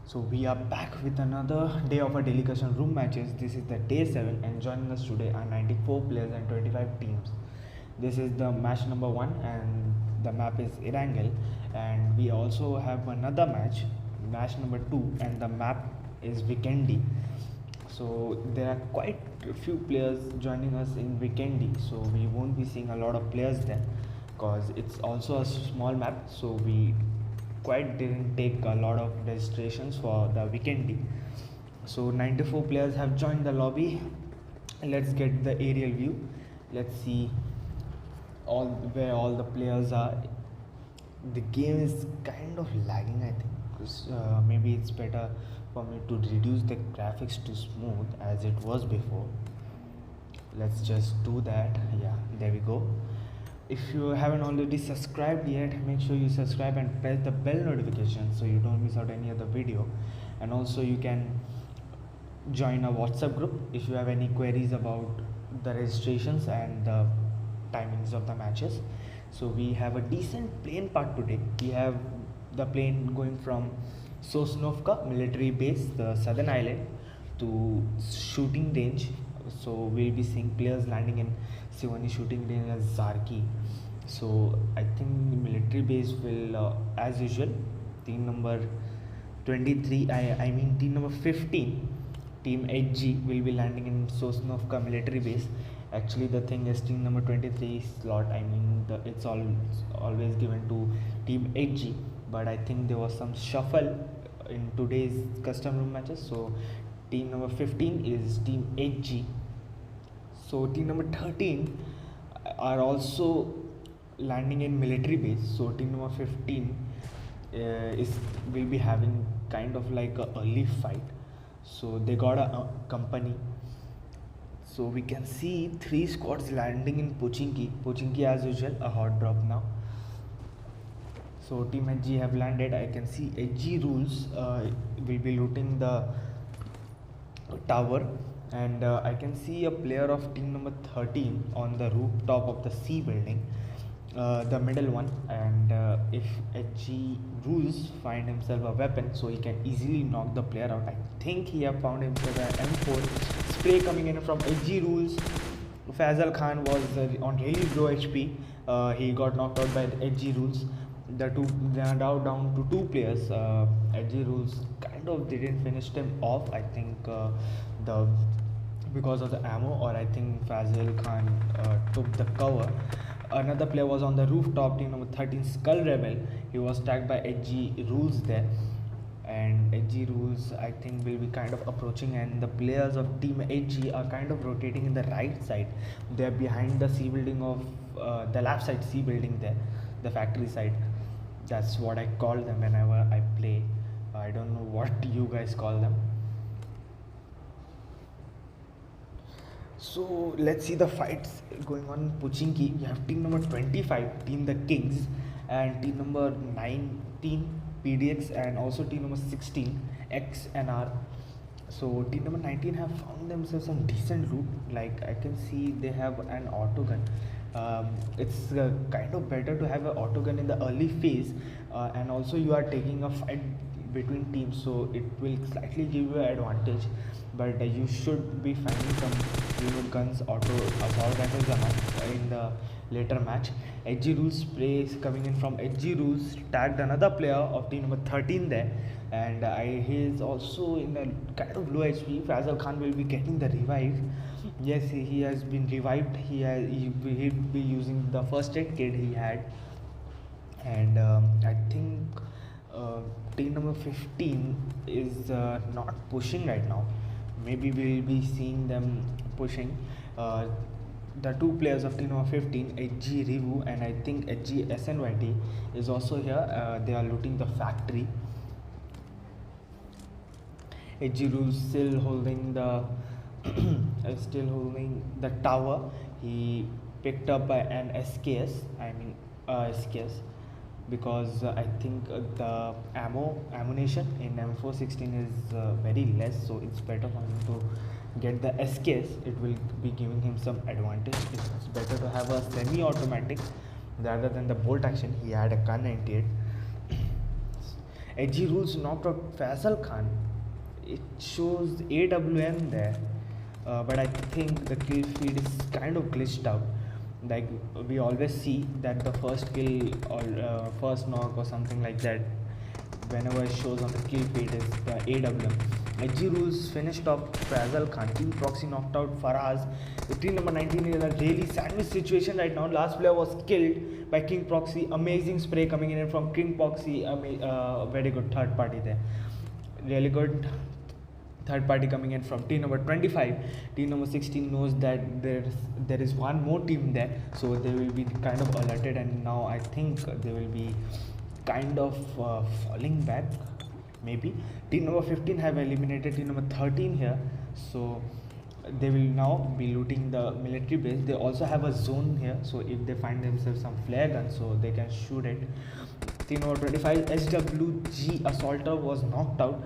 So we are back with another day of our delegation room matches. This is the day 7 and joining us today are 94 players and 25 teams. This is the match number 1 and the map is Erangel, and we also have another match number 2, and the map is Vikendi. So there are quite a few players joining us in Vikendi, so we won't be seeing a lot of players there because it's also a small map, so we quite didn't take a lot of registrations for the weekend. So 94 players have joined the lobby. Let's get the aerial view. Let's see all where all the players are. The game is kind of lagging, I think, because maybe it's better for me to reduce the graphics to smooth as it was before. Let's just do that. Yeah, there we go. If you haven't already subscribed yet, make sure you subscribe and press the bell notification so you don't miss out any other video. And also you can join a WhatsApp group if you have any queries about the registrations and the timings of the matches. So we have a decent plane part today. We have the plane going from Sosnovka military base, the southern island, to shooting range. So we'll be seeing players landing in Sivani shooting range as Zarki. So I think the military base will, as usual, team number 23, I mean team number 15, team HG will be landing in Sosnovka military base. Actually the thing is team number 23 slot, I mean it's always given to team HG, but I think there was some shuffle in today's custom room matches, so team number 15 is team HG. So team number 13 are also landing in military base, so team number 15 will be having kind of like a early fight, so they got a company. So we can see 3 squads landing in Pochinki as usual, a hot drop now. So team HG have landed. I can see HG rules will be looting the tower, and I can see a player of team number 13 on the rooftop of the C building, the middle one, and if HG rules find himself a weapon, so he can easily knock the player out. I think he have found himself an M4 spray coming in from HG rules. Faisal Khan was on really low HP. He got knocked out by HG rules. They are now down to 2 players. HG rules kind of didn't finish them off. I think the because of the ammo, or I think Fazil Khan took the cover. Another player was on the rooftop, team number 13 Skull Rebel. He was tagged by HG rules there, and HG rules I think will be kind of approaching, and the players of team HG are kind of rotating in the right side. They are behind the C building of the left side C building there, the factory side. That's what I call them whenever I play. I don't know what you guys call them. So let's see the fights going on in Pochinki. We have team number 25, team the Kings, and team number 19, PDX, and also team number 16, XNR. So team number 19 have found themselves some decent loot. Like I can see they have an auto gun. It's kind of better to have an auto gun in the early phase, and also you are taking a fight between teams, so it will slightly give you an advantage, but you should be finding some guns, auto assault rifles in the later match. HG rules spray is coming in from HG rules, tagged another player of team number 13 there, and he is also in a kind of low HP. Fazal Khan will be getting the revive. Yes, he has been revived. He'll be using the first aid kit he had, and I think team number 15 is not pushing right now. Maybe we'll be seeing them pushing. The 2 players of team number 15, HG Rivu and I think HG SNYT is also here. They are looting the factory. HG Rules still holding the tower. He picked up by an SKS. I mean SKS, because I think the ammunition in M416 is very less, so it's better for him to get the SKS. It will be giving him some advantage. It's better to have a semi-automatic rather than the bolt action. He had a Kar 98. Edgy Rules knocked out Faisal Khan. It shows AWM there, but I think the kill feed is kind of glitched out. Like we always see that the first kill or first knock or something like that, whenever it shows on the kill feed, is the AWM. Edgy Rules finished off Faisal Khan. King Proxy knocked out Faraz. The team number 19 is in a really sandwich situation right now. Last player was killed by King Proxy. Amazing spray coming in from King Proxy. Very good third party there. Really good third party coming in from team number 25. Team number 16 knows that there is one more team there, so they will be kind of alerted, and now I think they will be kind of falling back maybe. Team number 15 have eliminated team number 13 here, so they will now be looting the military base. They also have a zone here, so if they find themselves some flare guns, so they can shoot it. Team number 25 SWG Assaulter was knocked out.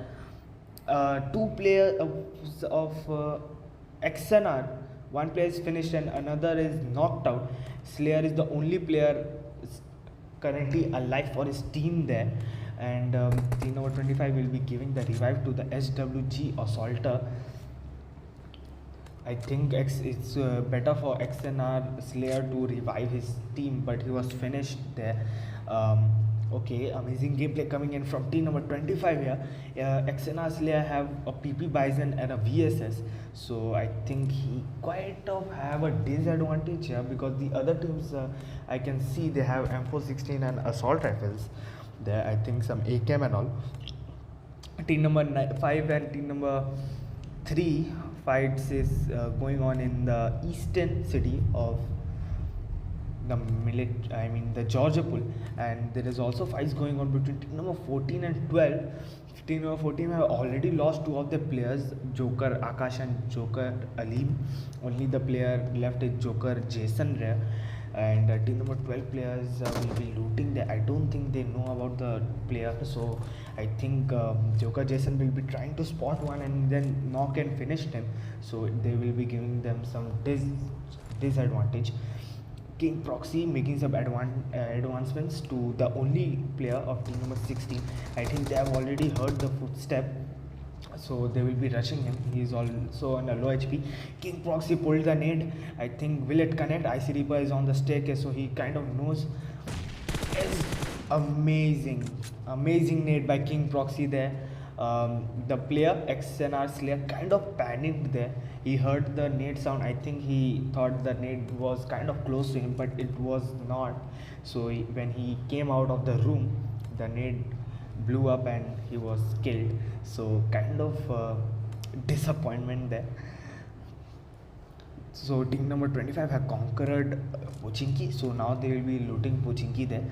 Two players of XNR, one player is finished and another is knocked out. Slayer is the only player currently alive for his team there, and team number 25 will be giving the revive to the SWG Assaulter. I think it's better for XNR Slayer to revive his team, but he was finished there. Okay, amazing gameplay coming in from team number 25 here. XNR Slayer have a PP Bison and a VSS, so I think he quite of have a disadvantage here, because the other teams I can see they have M416 and assault rifles there. I think some AKM and all. Team number 5 and team number 3 fights is going on in the eastern city of the Georgia Pool, and there is also fights going on between team number 14 and 12. Team number 14 have already lost two of their players, Joker Akash and Joker Aleem. Only the player left is Joker Jason Rare, and team number 12 players will be looting there. I don't think they know about the player, so I think Joker Jason will be trying to spot one and then knock and finish them, so they will be giving them some disadvantage. King Proxy making some advancements to the only player of team number 16. I think they have already heard the footstep, so they will be rushing him. He is also on a low HP. King Proxy pulled the nade. I think will it connect? Icy Reaper is on the staircase, so he kind of knows. It's amazing nade by King Proxy there. The player XNR Slayer kind of panicked there. He heard the nade sound. I think he thought the nade was kind of close to him, but it was not. So when he came out of the room, the nade blew up and he was killed. So kind of disappointment there. So team number 25 have conquered Pochinki, so now they will be looting Pochinki there.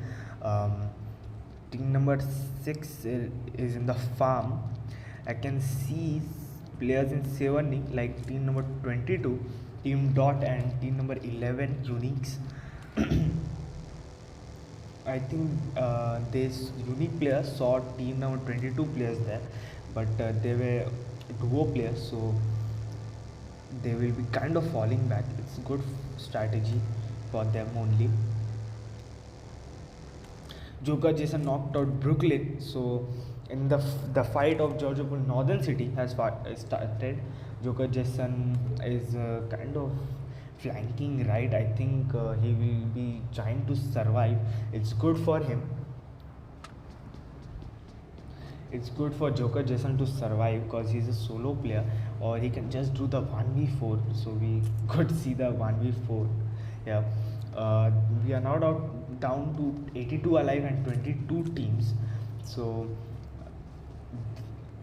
Team number 6 is in the farm. I can see players in Severny like team number 22, Team Dot, and team number 11 Uniques. I think this unique players saw team number 22 players there, but they were duo players, so they will be kind of falling back. It's good strategy for them only. Joker Jason knocked out Brooklyn, so in the fight of Georgia Pool, Northern City has started. Joker Jason is kind of flanking right. I think he will be trying to survive. It's good for him. It's good for Joker Jason to survive because he's a solo player, or he can just do the 1v4. So we could see the 1v4. Yeah. We are now down to 82 alive and 22 teams. So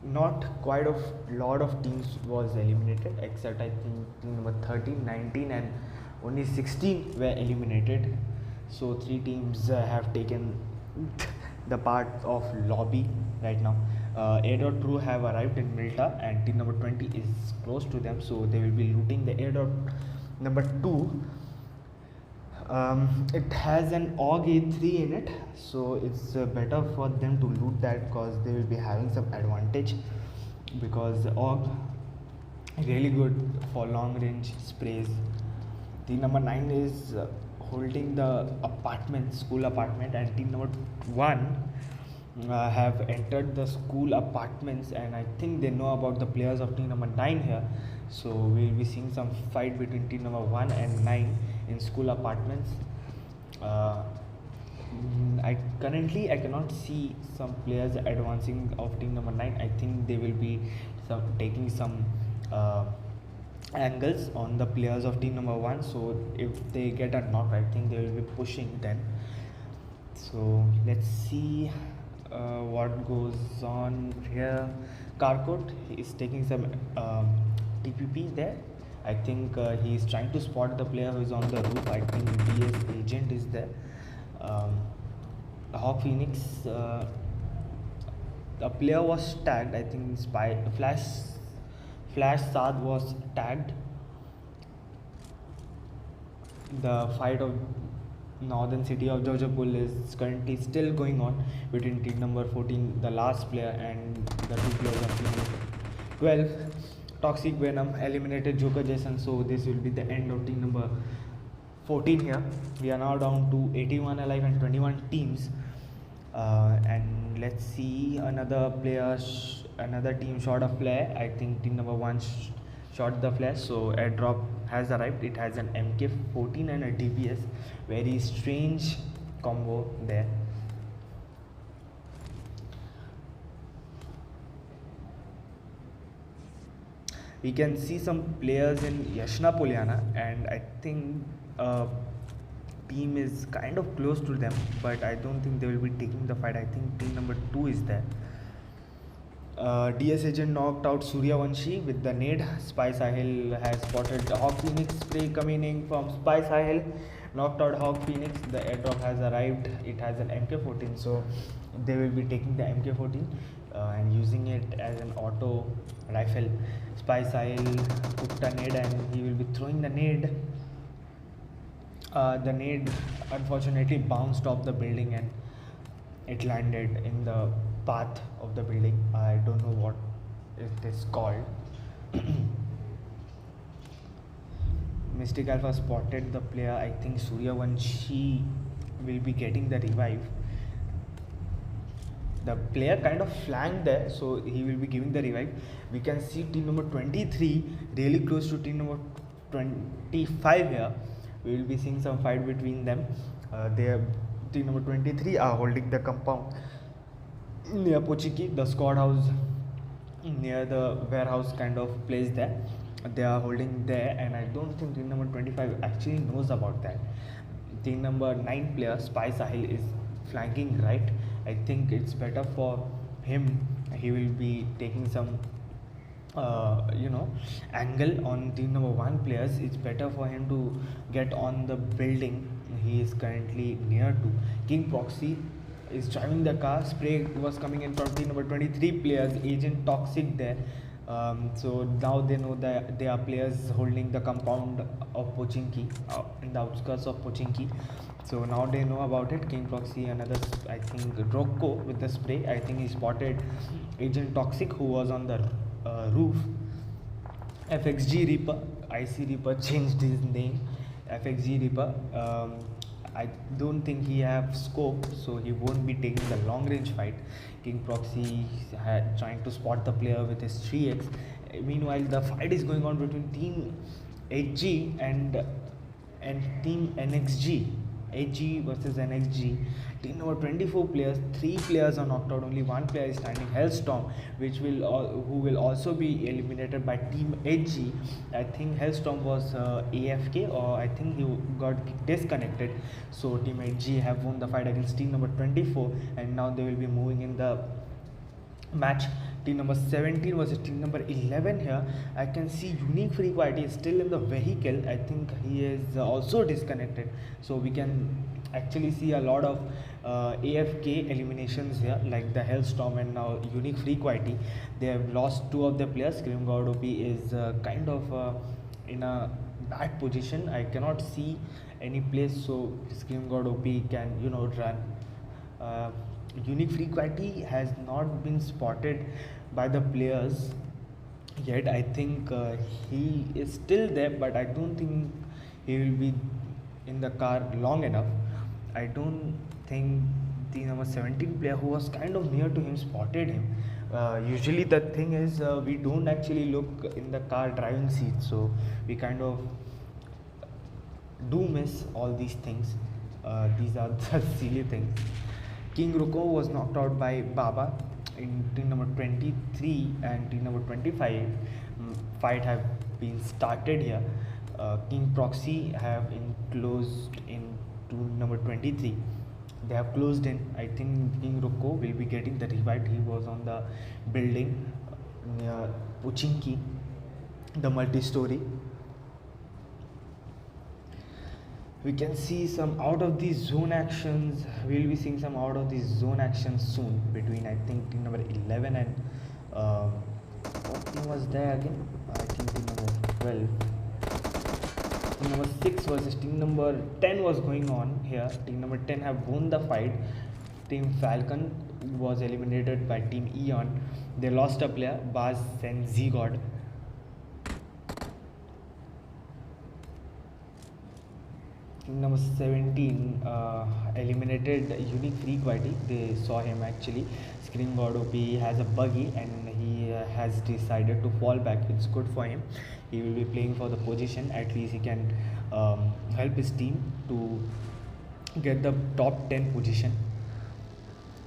not quite a lot of teams was eliminated, except I think team number 13, 19 and only 16 were eliminated. So 3 teams have taken the part of lobby right now. Airdot Pro have arrived in Milta, and team number 20 is close to them, so they will be looting the airdrop number 2. It has an AUG A3 in it, so it's better for them to loot that because they will be having some advantage, because AUG really good for long range sprays. Team number 9 is holding the school apartment, and team number 1 have entered the school apartments, and I think they know about the players of team number 9 here. So we'll be seeing some fight between team number 1 and 9 in school apartments. uh, I cannot see some players advancing of team number 9. I think they will be taking some uh, angles on the players of team number 1. So if they get a knock, I think they will be pushing then. So let's see what goes on here. Karkot is taking some TPP there. I think he is trying to spot the player who is on the roof. I think DS agent is there. um, Hawk Phoenix, a player was tagged. I think Flash Saad was tagged. The fight of northern city of Jojapur is currently still going on between team number 14, the last player, and the two players of team number 12. Toxic Venom eliminated Joker Jason, so this will be the end of team number 14 here. We are now down to 81 alive and 21 teams. And let's see, another another team shot a flare. I think team number 1 shot the flare, so airdrop has arrived. It has an MK14 and a DPS. Very strange combo there. We can see some players in Yashna Polyana, and I think team is kind of close to them, but I don't think they will be taking the fight. I think team number 2 is there. DS agent knocked out Suryavanshi with the nade. Spy Sahil has spotted Hawk Phoenix spray coming in from Spy Sahil. Knocked out Hawk Phoenix. The airdrop has arrived. It has an MK14, so they will be taking the MK14 and using it as an auto rifle. Spy Sahil took the nade and he will be throwing the nade. The nade unfortunately bounced off the building and it landed in the path of the building. I don't know what it is called. Mystic Alpha spotted the player. I think Suryavanshi will be getting the revive. The player kind of flanked there, so he will be giving the revive. We can see team number 23 really close to team number 25 here. We will be seeing some fight between them. Team number 23 are holding the compound near Pochiki, the squad house near the warehouse kind of place there. They are holding there, and I don't think team number 25 actually knows about that. Team number 9 player Spy Sahil is flanking right. I think it's better for him. He will be taking some angle on team number 1 players. It's better for him to get on the building he is currently near to. King Proxy is driving the car. Spray was coming in from team number 23 players. Agent Toxic there. So now they know that they are players holding the compound of Pochinki, in the outskirts of Pochinki. So now they know about it. King Proxy, another, I think, Rocco with the spray. I think he spotted Agent Toxic, who was on the roof. FXG Reaper, IC Reaper changed his name. FXG Reaper. I don't think he have scope, so he won't be taking the long range fight. King Proxy trying to spot the player with his 3x. Meanwhile, the fight is going on between Team HG and Team NXG. HG versus NXG. Team number 24 players, 3 players are knocked out. Only 1 player is standing. Hellstorm, who will also be eliminated by Team HG. I think Hellstorm was AFK, or I think he got disconnected. So Team HG have won the fight against Team number 24, and now they will be moving in the match. Team number 17 versus team number 11 here. I can see Unique Frequency is still in the vehicle. I think he is also disconnected. So we can actually see a lot of AFK eliminations here, like the Hellstorm and now Unique Frequency. They have lost 2 of their players. Scream God OP is kind of in a bad position. I cannot see any place, so Scream God OP can run. Unique Frequency has not been spotted by the players yet. I think he is still there, but I don't think he will be in the car long enough. I don't think the number 17 player who was kind of near to him spotted him. Usually the thing is we don't actually look in the car driving seat, so we kind of do miss all these things. These are the silly things. King Ruko was knocked out by Baba in team number 23 and team number 25. Fight have been started here. King Proxy have enclosed in to number 23. They have closed in. I think King Ruko will be getting the revive. He was on the building near Puchinki, the multi-story. We can see some out of the zone actions. We'll be seeing some out of the zone actions soon between, I think, team number 11 and what team was there again? I think team number 12. Team number 6 versus team number 10 was going on here. Team number 10 have won the fight. Team Falcon was eliminated by Team Eon. They lost a player, Baz and Z-God. Number 17 eliminated Unique Freak Whitey. They saw him actually. Scream God OP has a buggy and he has decided to fall back. It's good for him. He will be playing for the position. At least he can help his team to get the top 10 position.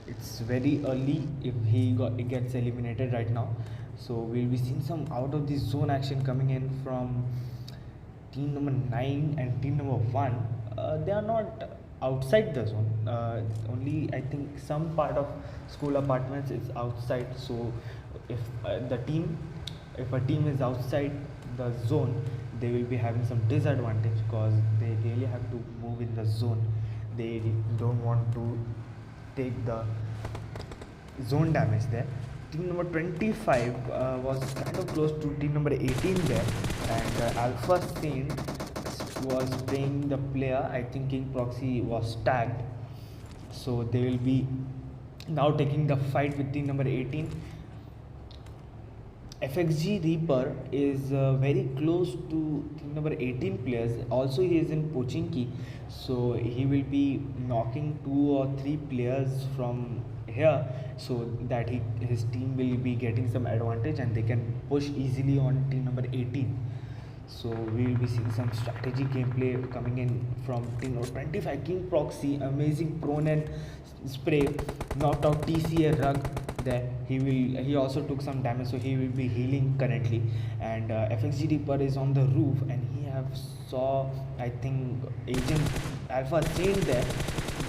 It's very early if he gets eliminated right now. So we'll be seeing some out of the zone action coming in from team number 9 and team number 1. They are not outside the zone. Only I think some part of school apartments is outside. So if a team is outside the zone, they will be having some disadvantage because they really have to move in the zone. They don't want to take the zone damage there. Team number 25 was kind of close to team number 18 there, and Alpha Saint was playing the player. I think King Proxy was tagged, so they will be now taking the fight with team number 18. FXG Reaper is very close to team number 18 players. Also, he is in Pochinki, so he will be knocking 2 or 3 players from here, so that his team will be getting some advantage and they can push easily on team number 18. So we will be seeing some strategy gameplay coming in from team number 25. King Proxy, amazing prone and spray, knocked out TCA Rug there. He also took some damage, so he will be healing currently. And FXG Reaper is on the roof, and he have saw, I think, Agent Alpha Saint there.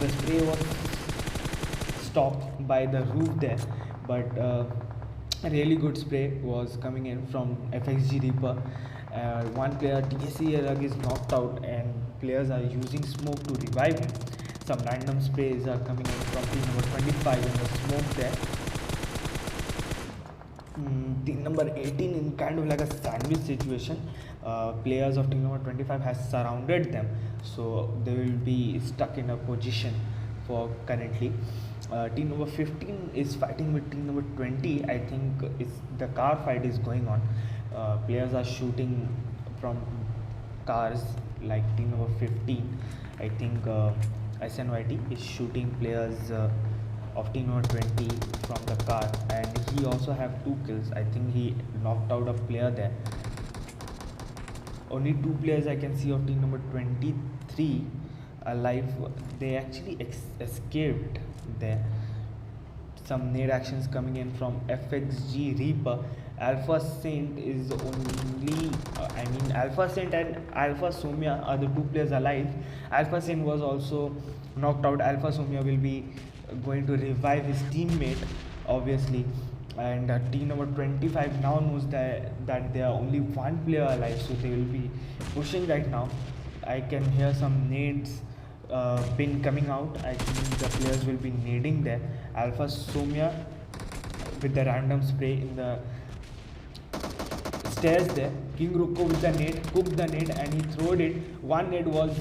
The spray was stopped by the roof there, but a really good spray was coming in from FXG Reaper. One player, TCA Rug, is knocked out and players are using smoke to revive him. Some random sprays are coming in from team number 25 in the smoke there. Team number 18 in kind of like a sandwich situation. Players of team number 25 has surrounded them, so they will be stuck in a position for currently. Team number 15 is fighting with team number 20. I think the car fight is going on. Players are shooting from cars, like team number 15. I think SNYT is shooting players of team number 20 from the car, and he also have 2 kills. I think he knocked out a player there. Only 2 players I can see of team number 23 alive. They actually escaped there. Some nade actions coming in from FXG Reaper. Alpha Saint is only Alpha Saint and Alpha Somya are the 2 players alive. Alpha Saint was also knocked out. Alpha Somya will be going to revive his teammate, obviously, and team number 25 now knows that there are only 1 player alive, so they will be pushing right now. I can hear some nades pin coming out. I think the players will be nading there. Alpha Somya with the random spray in the stairs there. King Ruko with the nade, cooked the nade, and he throwed it. One nade was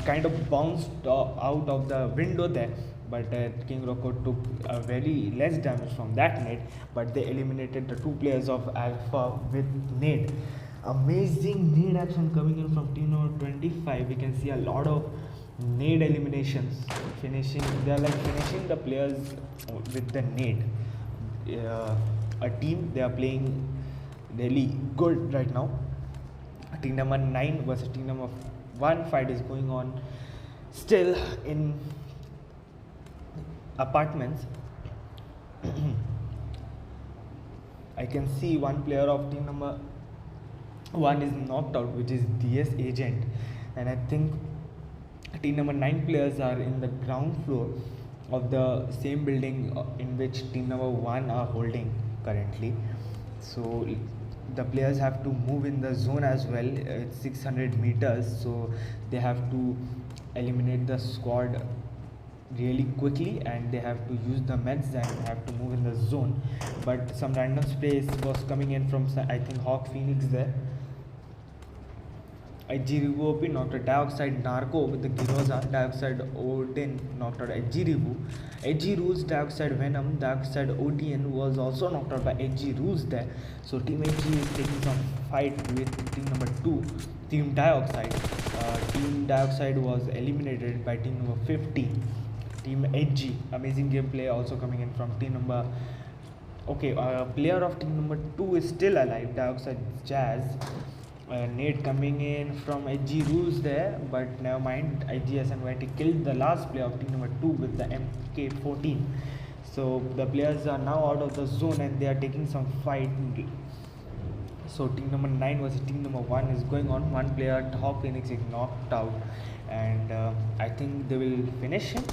kind of bounced out of the window there, but King Ruko took very less damage from that nade, but they eliminated the 2 players of Alpha with nade. Amazing nade action coming in from team number 25. We can see a lot of nade eliminations, finishing. They are like finishing the players with the nade. A team, they are playing really good right now. Team number 9 versus team number 1 fight is going on still in apartments. I can see one player of team number 1 is knocked out, which is DS Agent, and I think team number 9 players are in the ground floor of the same building in which team number 1 are holding currently. So the players have to move in the zone as well. It's 600 meters, so they have to eliminate the squad really quickly, and they have to use the meds and have to move in the zone. But some random space was coming in from, I think, Hawk Phoenix there. Ejirivu knocked out Dioxide Narco with the Giroza. Dioxide Odin knocked out Ejirivu. Ejiru's Dioxide Venom. Dioxide Odin was also knocked out by Ejiru's there. So Team Eji is taking some fight with team number 2, Team Dioxide. Team Dioxide was eliminated by team number 15, Team Edgy. Amazing gameplay also coming in from team number. Okay, player of team number 2 is still alive, Dioxide Jazz. Nade coming in from Edgy Rules there, but never mind. IGSNYT killed the last player of team number 2 with the MK14. So the players are now out of the zone and they are taking some fight. So team number 9 versus team number 1 is going on. One player, Hawk Phoenix, is knocked out, and I think they will finish him.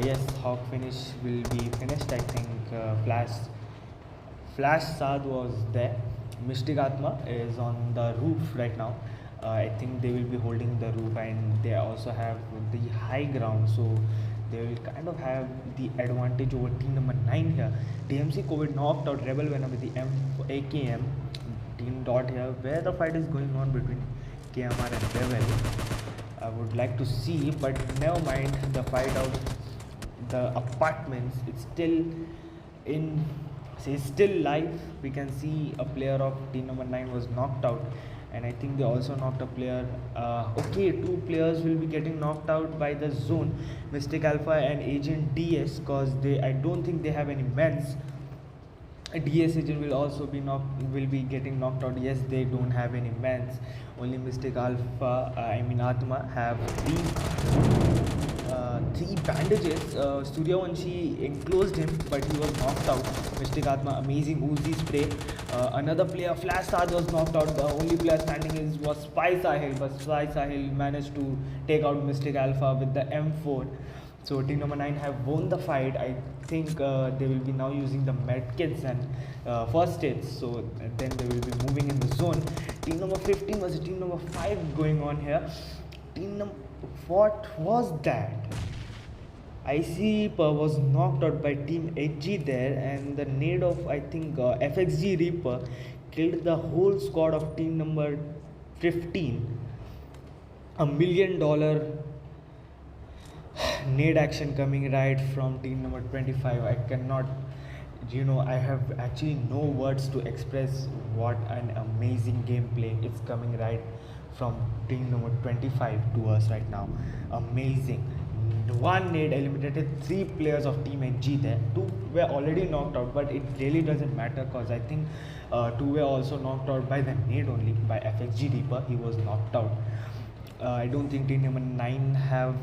Yes, Hawk finish will be finished. I think Flash Saad was there. Mystic Atma is on the roof right now. I think they will be holding the roof, and they also have the high ground, so they will kind of have the advantage over team number 9 here. DMC COVID knocked out Rebel Venom with the AKM. Team Dot here, where the fight is going on between KMR and Rebel. I would like to see, but never mind. The fight out the apartments, it's still in. It's still live. We can see a player of team number 9 was knocked out, and I think they also knocked a player. Okay, 2 players will be getting knocked out by the zone, Mystic Alpha and Agent DS, cause I don't think they have any meds. DS Agent will also be getting knocked out. Yes, they don't have any meds. Only Mystic Alpha, Atma have 3 bandages. Suryavanshi enclosed him, but he was knocked out. Mystic Atma, amazing Uzi spray. Another player, Flash Saj, was knocked out. The only player standing was Spy Sahil, but Spy Sahil managed to take out Mystic Alpha with the M4. So team number 9 have won the fight. I think they will be now using the medkits and first aids. So then they will be moving in the zone. Team number 15 was team number 5 going on here. What was that? IC was knocked out by Team Edgy there, and the nade of, I think, FXG Reaper killed the whole squad of team number 15. $1 million nade action coming right from team number 25. I cannot, I have actually no words to express what an amazing gameplay it's coming right from team number 25 to us right now. Amazing. One nade eliminated 3 players of team NG there. 2 were already knocked out, but it really doesn't matter, because I think 2 were also knocked out by the nade only, by FXG Reaper. He was knocked out. I don't think team number 9 have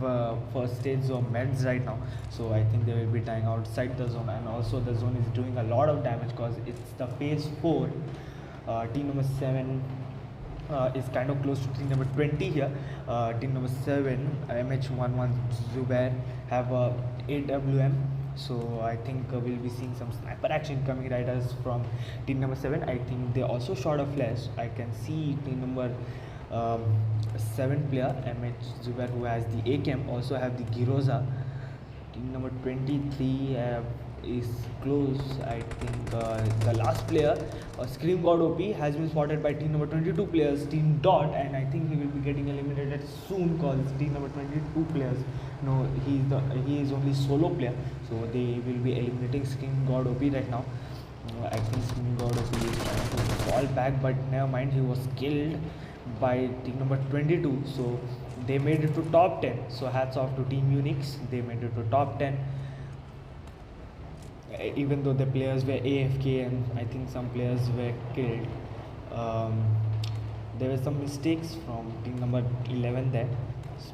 first aids or meds right now, so I think they will be dying outside the zone, and also the zone is doing a lot of damage because it's the phase 4. Team number 7 is kind of close to team number 20 here. Team number 7, MH11 Zubair, have a AWM, so I think we'll be seeing some sniper action coming right us from team number 7. I think they also shot a flash. I can see team number 7 player MH Zubair, who has the AKM, also have the Giroza. Team number 23 is close. I think the last player, Scream God OP, has been spotted by team number 22 players, Team Dot, and I think he will be getting eliminated soon because team number 22 players, no, he is only solo player, so they will be eliminating Scream God OP right now. I think Scream God OP is trying to fall back, but never mind, he was killed by team number 22. So they made it to top 10. So hats off to Team Unix. They made it to top 10. Even though the players were AFK and I think some players were killed. Um, there were some mistakes from team number 11 there,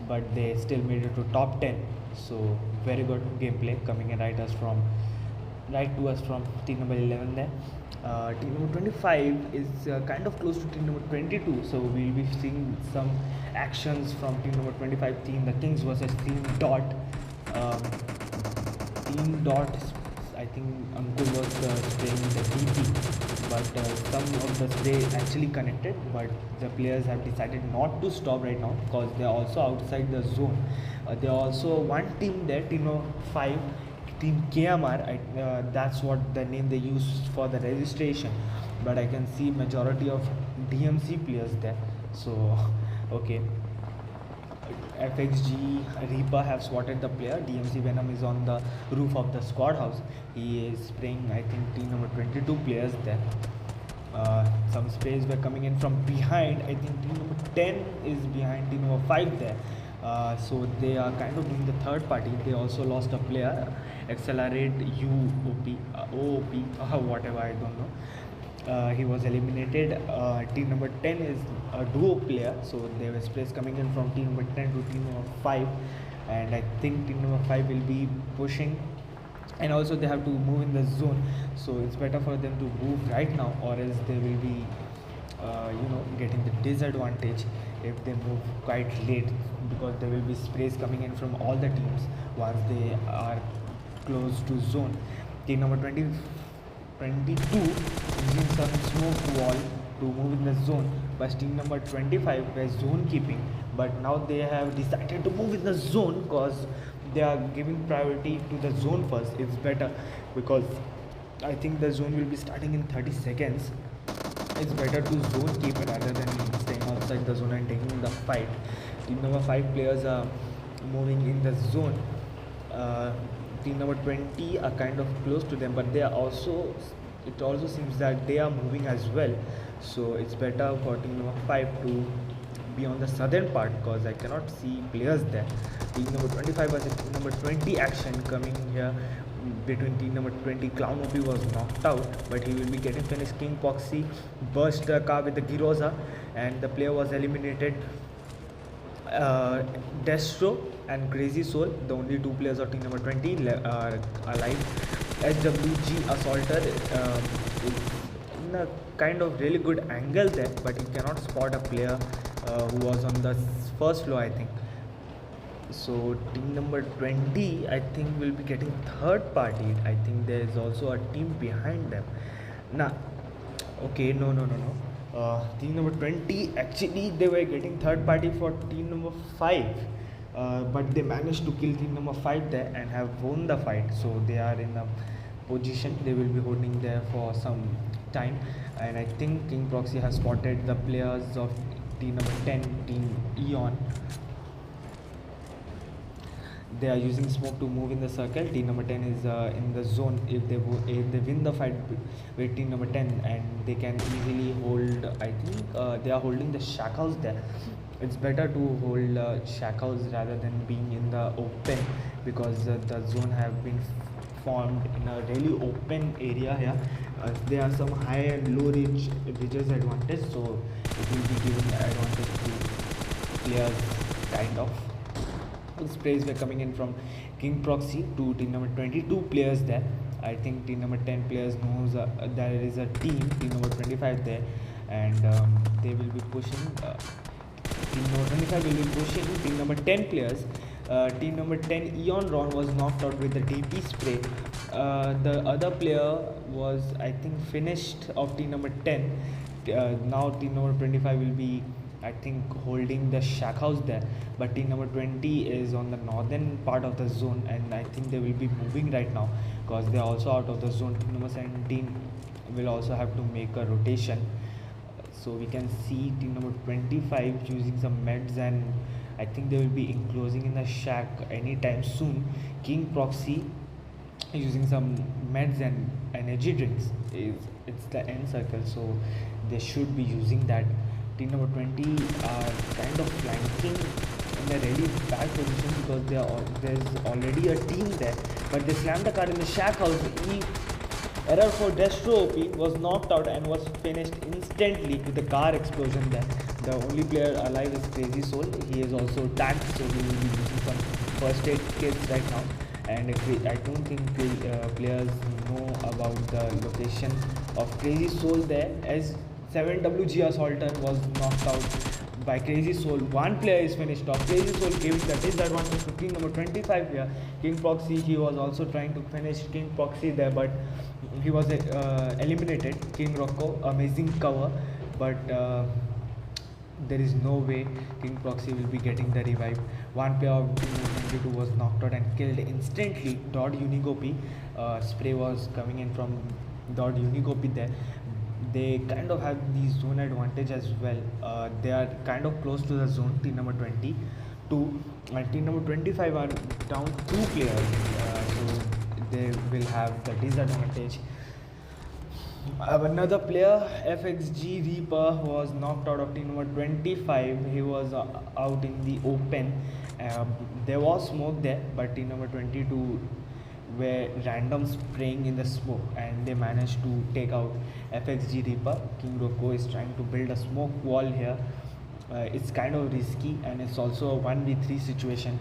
but they still made it to top 10. So very good gameplay coming in right to us from team number 11 there. Team number 25 is kind of close to team number 22, so we'll be seeing some actions from team number 25 team, the Kings versus Team Dot. Team Dot, I think Ankur was spraying the DP, but some of the spray actually connected, but the players have decided not to stop right now because they are also outside the zone. There are also one team there, team number 5, Team KMR, that's what the name they use for the registration, but I can see majority of DMC players there. So okay, FXG Reaper have swatted the player. DMC Venom is on the roof of the squad house. He is spraying, I think, team number 22 players there. Some sprays were coming in from behind. I think team number 10 is behind team number 5 there. So they are kind of doing the third party. They also lost a player, Accelerate UOP, OOP, whatever, I don't know. He was eliminated. Team number 10 is a duo player, so there was sprays coming in from team number 10 to team number 5, and I think team number 5 will be pushing, and also they have to move in the zone, so it's better for them to move right now, or else they will be getting the disadvantage if they move quite late, because there will be sprays coming in from all the teams once they are close to zone. Team number 22 using some smoke wall to move in the zone, but team number 25 were zone keeping, but now they have decided to move in the zone because they are giving priority to the zone first. It's better because I think the zone will be starting in 30 seconds. It's better to zone keep rather than staying outside the zone and taking the fight. Team number 5 players are moving in the zone. Team number 20 are kind of close to them, but they are also, it also seems that they are moving as well. So it's better for team number 5 to be on the southern part because I cannot see players there. Team number 25 versus team number 20 action coming here between team number 20. Clown OP was knocked out, but he will be getting finished. King Proxy burst the car with the Giroza, and the player was eliminated. Destro and Crazy Soul, the only 2 players of team number 20 are alive. SWG Assaulter is in a kind of really good angle there, but he cannot spot a player who was on the first floor, I think. So team number 20, I think, will be getting third party. I think there is also a team behind them. Nah, okay, no. Team number 20, actually they were getting third party for team number 5, but they managed to kill team number 5 there and have won the fight. So they are in a position, they will be holding there for some time, and I think King Proxy has spotted the players of team number 10, Team Eon. They are using smoke to move in the circle. Team number 10 is in the zone. If they win the fight with team number 10, and they can easily hold, I think they are holding the shack house there. It's better to hold shack house rather than being in the open, because the zone have been formed in a really open area here. There are some high and low ridges advantage, so it will be giving advantage to players kind of. Sprays were coming in from King Proxy to team number 22 players there. I think team number 10 players knows there is a team number 25 there, and they will be pushing. Team number 25 will be pushing team number 10 players. Team number 10 Eon Ron was knocked out with the DP spray. The other player was, I think, finished of team number 10. Now team number 25 will be, I think, holding the shack house there, but team number 20 is on the northern part of the zone, and I think they will be moving right now because they are also out of the zone. Team number 17 will also have to make a rotation. So we can see team number 25 using some meds, and I think they will be enclosing in the shack anytime soon. King Proxy using some meds and energy drinks. It's the end circle, so they should be using that. Team number 20 are kind of flanking in a really bad position because there's already a team there, but they slammed the car in the shack house. Error for Destro OP was knocked out and was finished instantly with the car explosion there. The only player alive is Crazy Soul. He is also tagged, so he will be using some first aid kits right now. And I don't think players know about the location of Crazy Soul there, as 7WG Assaulter was knocked out by Crazy Soul. One player is finished off. Crazy Soul giving the disadvantage to King number 25 here. King Proxy, he was also trying to finish King Proxy there, but he was eliminated. King Rocco, amazing cover, but there is no way King Proxy will be getting the revive. One player of Team 22 was knocked out and killed instantly. Dodd Unigopi, spray was coming in from Dodd Unigopi there. They kind of have the zone advantage as well. They are kind of close to the zone. Team number 22 and team number 25 are down 2 players, so they will have the disadvantage. Another player, FXG Reaper, was knocked out of team number 25. He was out in the open. There was smoke there, but team number 22 were random spraying in the smoke and they managed to take out FXG Reaper. King Rocco is trying to build a smoke wall here. It's kind of risky and it's also a 1v3 situation,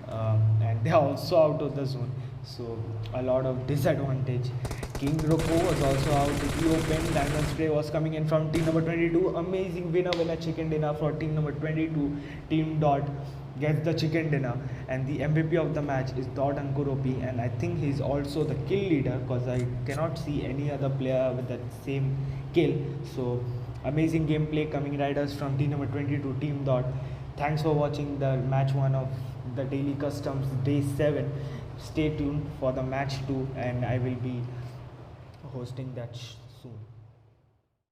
and they are also out of the zone, so a lot of disadvantage. King Rocco was also out in the open. Random spray was coming in from team number 22. Amazing winner chicken dinner for team number 22. Team Dot gets the chicken dinner, and the MVP of the match is Dot Ankuropi, and I think he's also the kill leader because I cannot see any other player with that same kill. So amazing gameplay coming riders from team number 22, Team Dot. Thanks for watching the match 1 of the Daily Customs day 7. Stay tuned for the match 2, and I will be hosting that